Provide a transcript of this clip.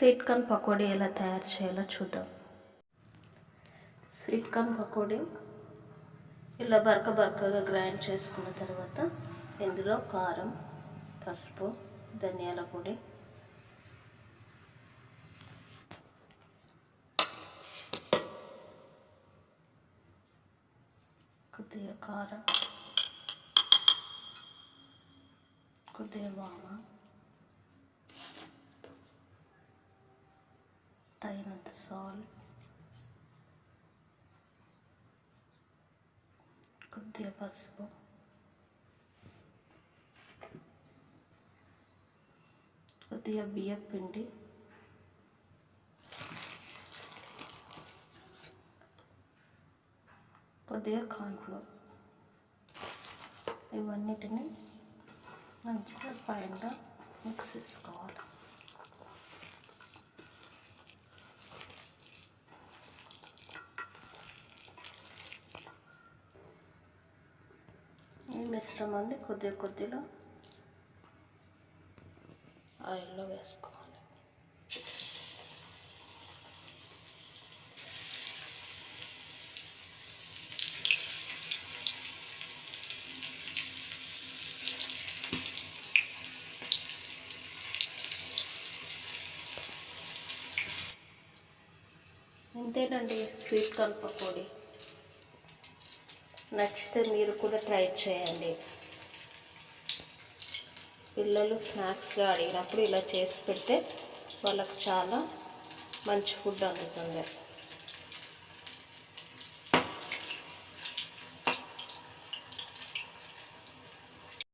Sweet corn pakodi ఎలా తయారు చేయాలో చూద్దాం. స్వీట్ కార్న్ పకోడీ ఇలా బరకగా గ్రైండ్ చేసుకున్న తర్వాత ఇందులో కారం, పసుపు, ధనియాల పొడి, కొద్దిగా కారం, కొద్దిగా వామ, తగినంత సాల్ట్, కొద్దిగా పసుపు, కొద్దిగా బియ్యం పిండి, కొద్దిగా కార్న్ఫ్లోర్, ఇవన్నిటిని మంచిగా పైన మిక్స్ చేసుకోవాలి. ఈ మిశ్రమాన్ని కొద్దిగా ఆయిల్లో వేసుకోవాలి. ఇంతేనండి స్వీట్ కార్న్ పకోడీ. నచ్చితే మీరు కూడా ట్రై చేయండి. పిల్లలు స్నాక్స్గా అడిగినప్పుడు ఇలా చేసి పెడితే వాళ్ళకు చాలా మంచి ఫుడ్ అందుతుంది.